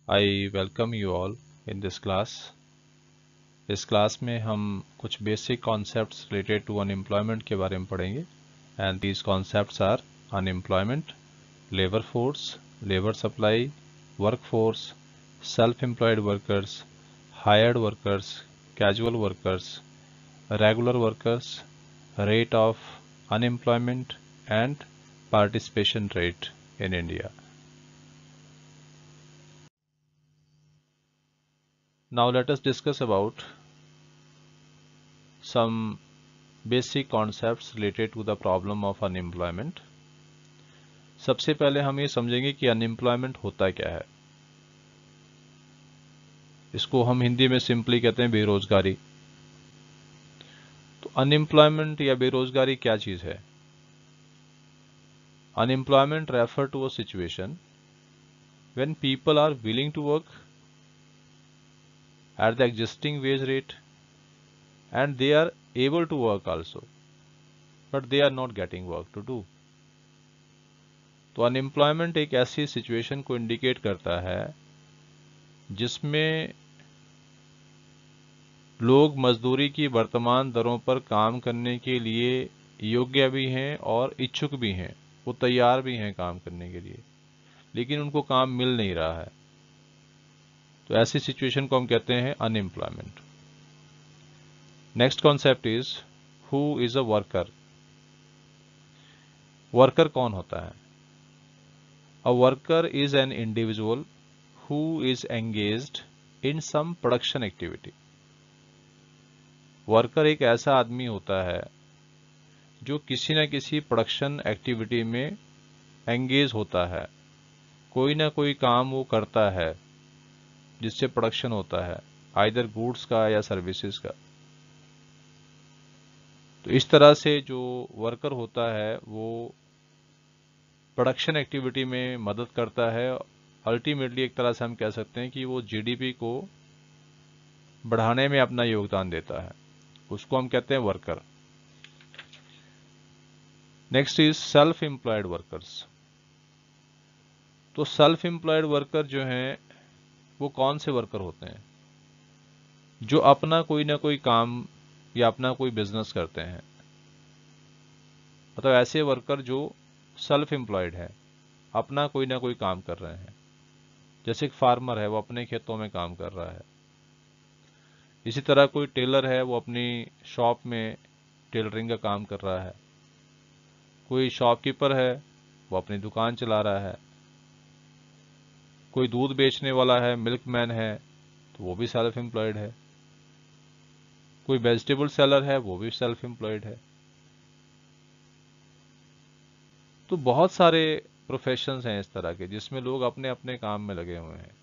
I welcome you all in this class. इस class में हम कुछ basic concepts related to unemployment के बारे में पढ़ेंगे and these concepts are unemployment, labour force, labour supply, work force, self employed workers, hired workers, casual workers, regular workers, rate of unemployment and participation rate in India. Now let us discuss about some basic concepts related to the problem of unemployment. सबसे पहले हम ये समझेंगे कि unemployment होता क्या है। इसको हम हिंदी में सिंपली कहते हैं बेरोजगारी। तो अनएम्प्लॉयमेंट या बेरोजगारी क्या चीज है? Unemployment refer to a situation when people are willing to work at the existing wage rate and they are able to work also, but they are not getting work to do. तो unemployment एक ऐसी situation को indicate करता है जिसमें लोग मजदूरी की वर्तमान दरों पर काम करने के लिए योग्य भी हैं और इच्छुक भी हैं, वो तैयार भी हैं काम करने के लिए, लेकिन उनको काम मिल नहीं रहा है। तो ऐसी सिचुएशन को हम कहते हैं unemployment. Next concept is who is a worker. Worker कौन होता है? A worker is an individual who is engaged in some production activity. Worker एक ऐसा आदमी होता है जो किसी न किसी प्रोडक्शन एक्टिविटी में एंगेज होता है, कोई ना कोई काम वो करता है जिससे प्रोडक्शन होता है, आइदर गुड्स का या सर्विसेज का। तो इस तरह से जो वर्कर होता है वो प्रोडक्शन एक्टिविटी में मदद करता है। अल्टीमेटली एक तरह से हम कह सकते हैं कि वो जीडीपी को बढ़ाने में अपना योगदान देता है, उसको हम कहते हैं worker. Next is self employed workers. तो सेल्फ एम्प्लॉयड वर्कर जो हैं वो कौन से वर्कर होते हैं? जो अपना कोई ना कोई काम या अपना कोई बिजनेस करते हैं। मतलब ऐसे वर्कर जो सेल्फ एम्प्लॉयड है, अपना कोई ना कोई काम कर रहे हैं। जैसे एक फार्मर है, वो अपने खेतों में काम कर रहा है। इसी तरह कोई टेलर है, वो अपनी शॉप में टेलरिंग का काम कर रहा है। कोई शॉपकीपर है, वो अपनी दुकान चला रहा है। कोई दूध बेचने वाला है, मिल्कमैन है, तो वो भी सेल्फ एम्प्लॉयड है। कोई वेजिटेबल सेलर है, वो भी सेल्फ एम्प्लॉयड है। तो बहुत सारे प्रोफेशंस हैं इस तरह के जिसमें लोग अपने अपने काम में लगे हुए हैं।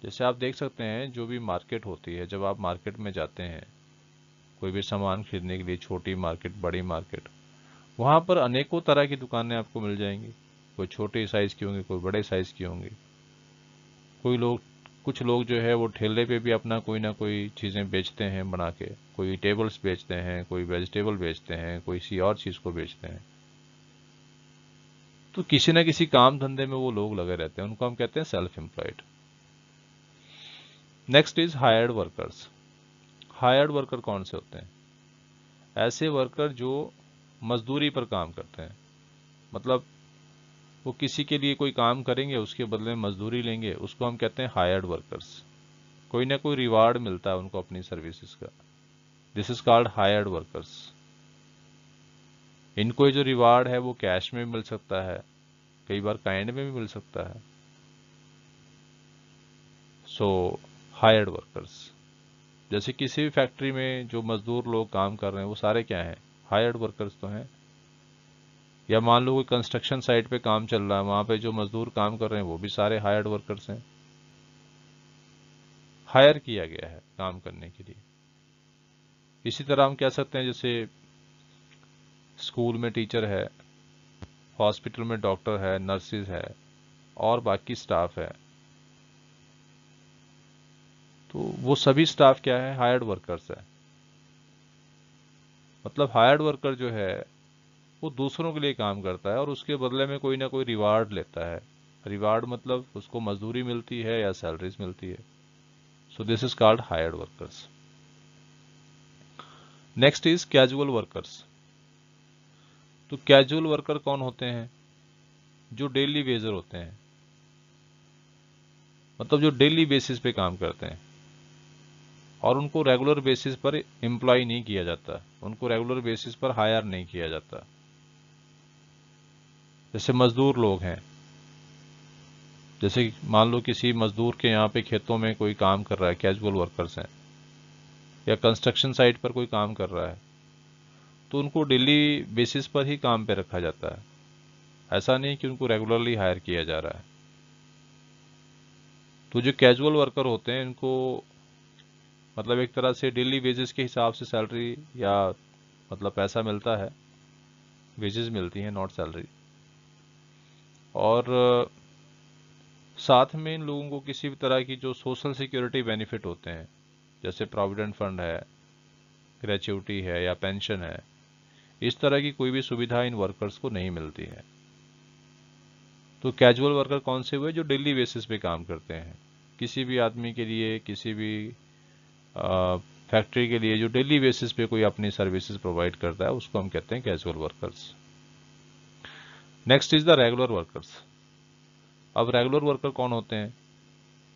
जैसे आप देख सकते हैं जो भी मार्केट होती है, जब आप मार्केट में जाते हैं कोई भी सामान खरीदने के लिए, छोटी मार्केट, बड़ी मार्केट, वहां पर अनेकों तरह की दुकानें आपको मिल जाएंगी। कोई छोटे साइज की होंगी, कोई बड़े साइज की होंगी। कुछ लोग जो है वो ठेले पे भी अपना कोई ना कोई चीजें बेचते हैं बना के। कोई टेबल्स बेचते हैं, कोई वेजिटेबल बेचते हैं, कोई सी और चीज को बेचते हैं। तो किसी न किसी काम धंधे में वो लोग लगे रहते हैं, उनको हम कहते हैं self employed. Next is hired workers. Hired worker कौन से होते हैं? ऐसे वर्कर जो मजदूरी पर काम करते हैं। मतलब वो किसी के लिए कोई काम करेंगे, उसके बदले में मजदूरी लेंगे, उसको हम कहते हैं हायर्ड वर्कर्स। कोई ना कोई रिवार्ड मिलता है उनको अपनी सर्विसेज का। This is called hired workers. इनको जो रिवार्ड है वो कैश में भी मिल सकता है, कई बार काइंड में भी मिल सकता है। सो हायर्ड वर्कर्स। जैसे किसी भी फैक्ट्री में जो मजदूर लोग काम कर रहे हैं वो सारे क्या हैं? हायर्ड वर्कर्स तो हैं। या मान लो कोई कंस्ट्रक्शन साइट पे काम चल रहा है, वहां पे जो मजदूर काम कर रहे हैं वो भी सारे हायर्ड वर्कर्स हैं। हायर किया गया है काम करने के लिए। इसी तरह हम कह सकते हैं जैसे स्कूल में टीचर है, हॉस्पिटल में डॉक्टर है, नर्सिस है और बाकी स्टाफ है। तो वो सभी स्टाफ क्या है? हायर्ड वर्कर्स है। मतलब हायर्ड वर्कर जो है वो दूसरों के लिए काम करता है और उसके बदले में कोई ना कोई रिवार्ड लेता है। रिवार्ड मतलब उसको मजदूरी मिलती है या सैलरीज मिलती है। So this is called hired workers. Next is casual workers. तो कैजुअल वर्कर कौन होते हैं? जो डेली वेजर होते हैं, मतलब जो डेली बेसिस पे काम करते हैं और उनको रेगुलर बेसिस पर एम्प्लॉय नहीं किया जाता, उनको रेगुलर बेसिस पर हायर नहीं किया जाता। जैसे मजदूर लोग हैं, जैसे मान लो किसी मजदूर के यहाँ पे खेतों में कोई काम कर रहा है, कैजुअल वर्कर्स हैं, या कंस्ट्रक्शन साइट पर कोई काम कर रहा है, तो उनको डेली बेसिस पर ही काम पे रखा जाता है। ऐसा नहीं कि उनको रेगुलरली हायर किया जा रहा है। तो जो कैजुअल वर्कर होते हैं इनको मतलब एक तरह से डेली वेजेस के हिसाब से सैलरी या मतलब पैसा मिलता है, वेजेस मिलती हैं नॉट सैलरी। और साथ में इन लोगों को किसी भी तरह की जो सोशल सिक्योरिटी बेनिफिट होते हैं, जैसे प्रोविडेंट फंड है, ग्रेच्युटी है या पेंशन है, इस तरह की कोई भी सुविधा इन वर्कर्स को नहीं मिलती है। तो कैजुअल वर्कर कौन से हुए? जो डेली बेसिस पे काम करते हैं, किसी भी आदमी के लिए, किसी भी फैक्ट्री के लिए जो डेली बेसिस पे कोई अपनी सर्विसेज प्रोवाइड करता है, उसको हम कहते हैं casual workers. Next is the regular workers. अब रेगुलर वर्कर कौन होते हैं?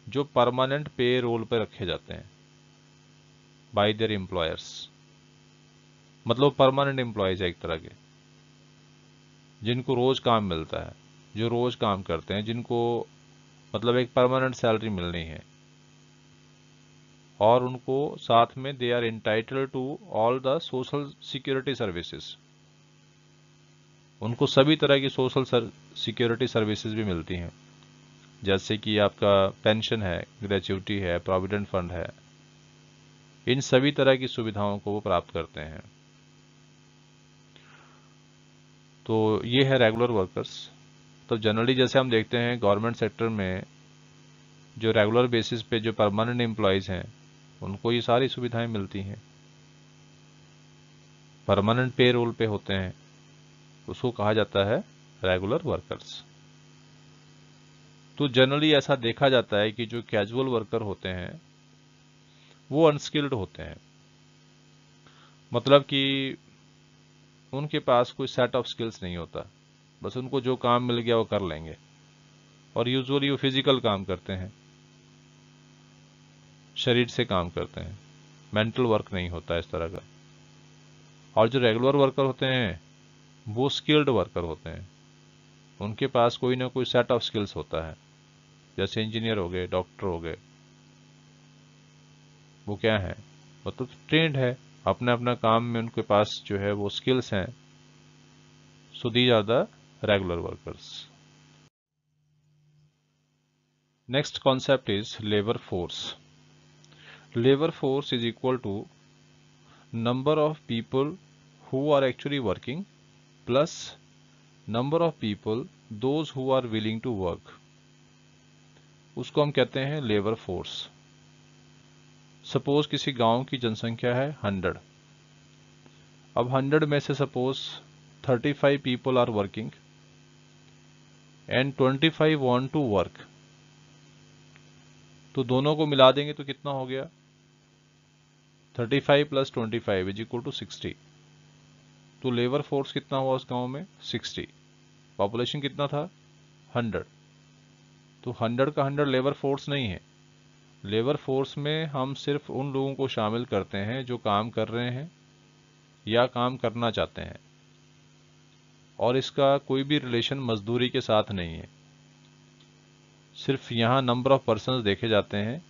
जो परमानेंट पे रोल पर रखे जाते हैं बाय देयर एम्प्लॉयर्स, मतलब परमानेंट एम्प्लॉयज है एक तरह के, जिनको रोज काम मिलता है, जो रोज काम करते हैं, जिनको मतलब एक परमानेंट सैलरी मिलनी है, और उनको साथ में they are entitled to all the social security services, उनको सभी तरह की सोशल सिक्योरिटी सर्विसेज भी मिलती हैं, जैसे कि आपका पेंशन है, ग्रेच्युटी है, प्रोविडेंट फंड है, इन सभी तरह की सुविधाओं को वो प्राप्त करते हैं। तो ये है रेगुलर वर्कर्स। तो जनरली जैसे हम देखते हैं गवर्नमेंट सेक्टर में जो रेगुलर बेसिस पे जो परमानेंट एम्प्लॉयज हैं, उनको ये सारी सुविधाएं मिलती हैं, परमानेंट पे रोल पे होते हैं, उसको कहा जाता है रेगुलर वर्कर्स। तो जनरली ऐसा देखा जाता है कि जो कैजुअल वर्कर होते हैं वो अनस्किल्ड होते हैं, मतलब कि उनके पास कोई सेट ऑफ स्किल्स नहीं होता, बस उनको जो काम मिल गया वो कर लेंगे, और यूजुअली वो फिजिकल काम करते हैं, शरीर से काम करते हैं, मेंटल वर्क नहीं होता इस तरह का। और जो रेगुलर वर्कर होते हैं वो स्किल्ड वर्कर होते हैं, उनके पास कोई ना कोई सेट ऑफ स्किल्स होता है, जैसे इंजीनियर हो गए, डॉक्टर हो गए, वो क्या है, मतलब ट्रेंड है, अपना अपना काम में उनके पास जो है वो स्किल्स हैं। So these are the regular workers. Next concept is labour force. Labour force is equal to number of people who are actually working plus number of people those who are willing to work, उसको हम कहते हैं labour force. Suppose किसी गांव की जनसंख्या है 100, अब 100 में से suppose 35 people are working and 25 want to work, तो दोनों को मिला देंगे तो कितना हो गया? 35 प्लस 25 इज इक्वल टू 60। तो लेबर फोर्स कितना हुआ उस गांव में? 60। पॉपुलेशन कितना था? 100। तो 100 का 100 लेबर फोर्स नहीं है। लेबर फोर्स में हम सिर्फ उन लोगों को शामिल करते हैं जो काम कर रहे हैं या काम करना चाहते हैं, और इसका कोई भी रिलेशन मजदूरी के साथ नहीं है। सिर्फ यहाँ नंबर ऑफ पर्सन्स देखे जाते हैं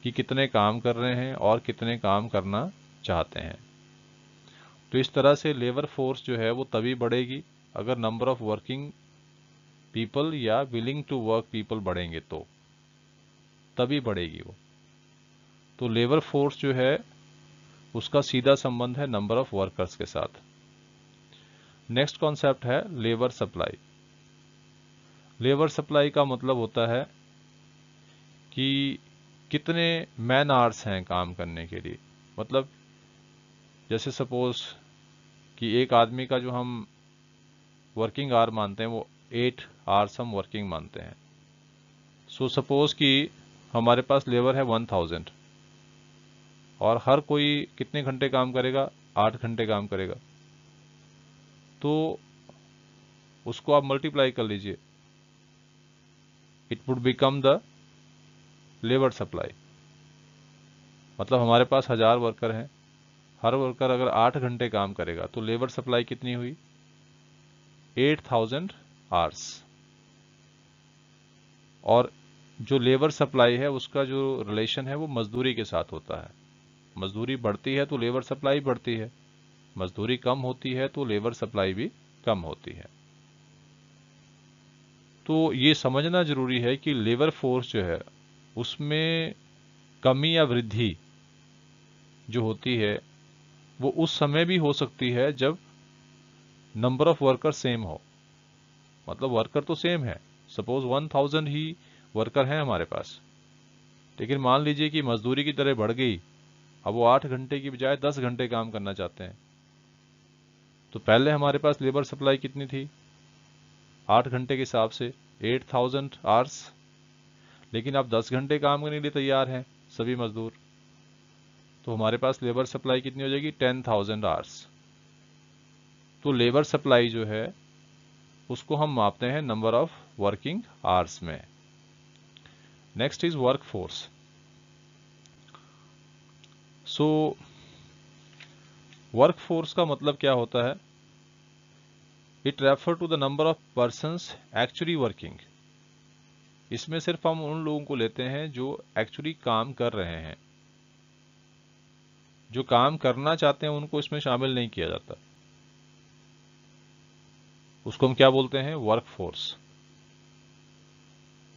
कि कितने काम कर रहे हैं और कितने काम करना चाहते हैं। तो इस तरह से लेबर फोर्स जो है वो तभी बढ़ेगी अगर नंबर ऑफ वर्किंग पीपल या विलिंग टू वर्क पीपल बढ़ेंगे, तो तभी बढ़ेगी वो। तो लेबर फोर्स जो है उसका सीधा संबंध है नंबर ऑफ वर्कर्स के साथ। नेक्स्ट कॉन्सेप्ट है लेबर सप्लाई। लेबर सप्लाई का मतलब होता है कि कितने मैन आवर्स हैं काम करने के लिए, मतलब जैसे सपोज कि एक आदमी का जो हम वर्किंग आवर मानते हैं वो 8 आवर्स हम वर्किंग मानते हैं। सो सपोज कि हमारे पास लेबर है 1000 और हर कोई कितने घंटे काम करेगा, 8 घंटे काम करेगा। तो उसको आप मल्टीप्लाई कर लीजिए, it would become the labour supply. मतलब हमारे पास 1000 वर्कर हैं, हर वर्कर अगर 8 घंटे काम करेगा तो लेबर सप्लाई कितनी हुई, 8000 आवर्स। और जो लेबर सप्लाई है उसका जो रिलेशन है वो मजदूरी के साथ होता है। मजदूरी बढ़ती है तो लेबर सप्लाई बढ़ती है, मजदूरी कम होती है तो लेबर सप्लाई भी कम होती है। तो ये समझना जरूरी है कि लेबर फोर्स जो है उसमें कमी या वृद्धि जो होती है वो उस समय भी हो सकती है जब नंबर ऑफ वर्कर सेम हो। मतलब वर्कर तो सेम है, सपोज 1000 ही वर्कर हैं हमारे पास, लेकिन मान लीजिए कि मजदूरी की दरें बढ़ गई, अब वो 8 घंटे की बजाय 10 घंटे काम करना चाहते हैं। तो पहले हमारे पास लेबर सप्लाई कितनी थी, 8 घंटे के हिसाब से 8000 आवर्स, लेकिन अब 10 घंटे काम करने के लिए तैयार हैं सभी मजदूर, तो हमारे पास लेबर सप्लाई कितनी हो जाएगी, 10,000 आवर्स। तो लेबर सप्लाई जो है उसको हम मापते हैं नंबर ऑफ वर्किंग आवर्स में। Next is work force. So work force का मतलब क्या होता है, it refer to the number of persons actually working. इसमें सिर्फ हम उन लोगों को लेते हैं जो एक्चुअली काम कर रहे हैं, जो काम करना चाहते हैं उनको इसमें शामिल नहीं किया जाता। उसको हम क्या बोलते हैं, वर्क फोर्स।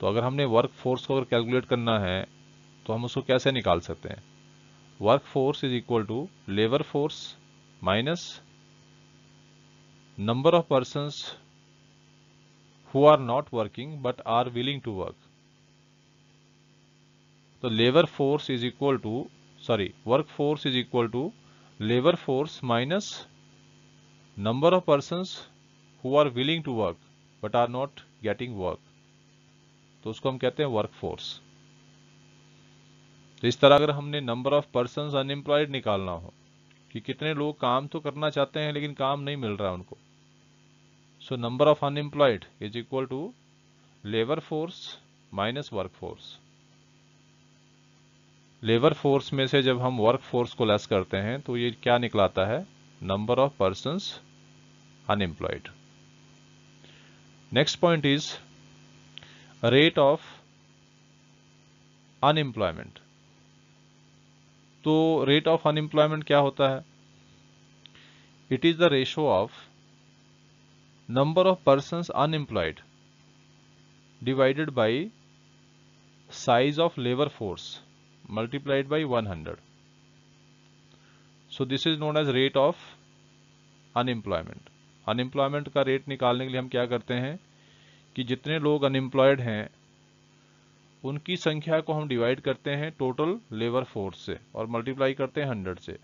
तो अगर हमने वर्क फोर्स को अगर कैलकुलेट करना है तो हम उसको कैसे निकाल सकते हैं, work force is equal to labour force minus number of persons who are not working but are willing to work. तो labour force is equal to work force is equal to labour force minus number of persons who are willing to work but are not getting work. तो उसको हम कहते हैं work force. तो इस तरह अगर हमने नंबर ऑफ पर्सन्स अनएम्प्लॉयड निकालना हो कि कितने लोग काम तो करना चाहते हैं लेकिन काम नहीं मिल रहा है उनको, so number of unemployed is equal to labour force minus work force. Labour force में से जब हम वर्क फोर्स को लेस करते हैं तो ये क्या निकलाता है, number of persons unemployed. Next point is rate of unemployment. तो रेट ऑफ अनएम्प्लॉयमेंट क्या होता है, it is the ratio of number of persons unemployed divided by size of labour force multiplied by 100. So this is known as rate of unemployment. Unemployment का rate निकालने के लिए हम क्या करते हैं कि जितने लोग अनएम्प्लॉयड हैं उनकी संख्या को हम डिवाइड करते हैं टोटल लेबर फोर्स से और मल्टीप्लाई करते हैं 100 से।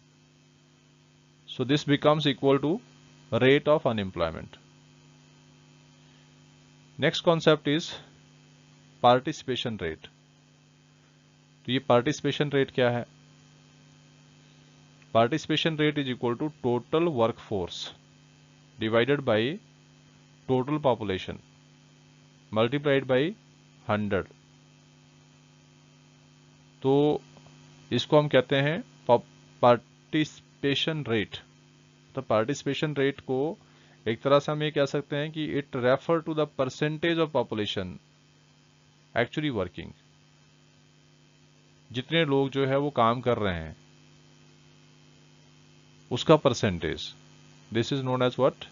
So this becomes equal to rate of unemployment. Next concept is participation rate. तो ये पार्टिसिपेशन रेट क्या है, participation rate is equal to total work force divided by total population multiplied by 100। तो इसको हम कहते हैं पार्टिसिपेशन रेट। तो पार्टिसिपेशन रेट को एक तरह से हम ये कह सकते हैं कि it refer to the percentage of population actually working. जितने लोग जो है वो काम कर रहे हैं उसका percentage, this is known as what,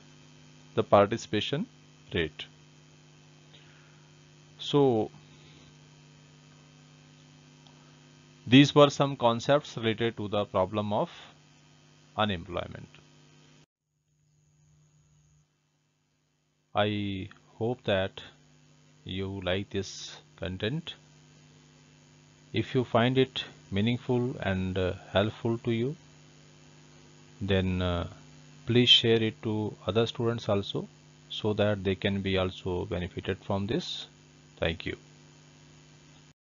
the participation rate. So these were some concepts related to the problem of unemployment. I hope that you like this content. If you find it meaningful and helpful to you, then please share it to other students also. so that they can be also benefited from this. Thank you.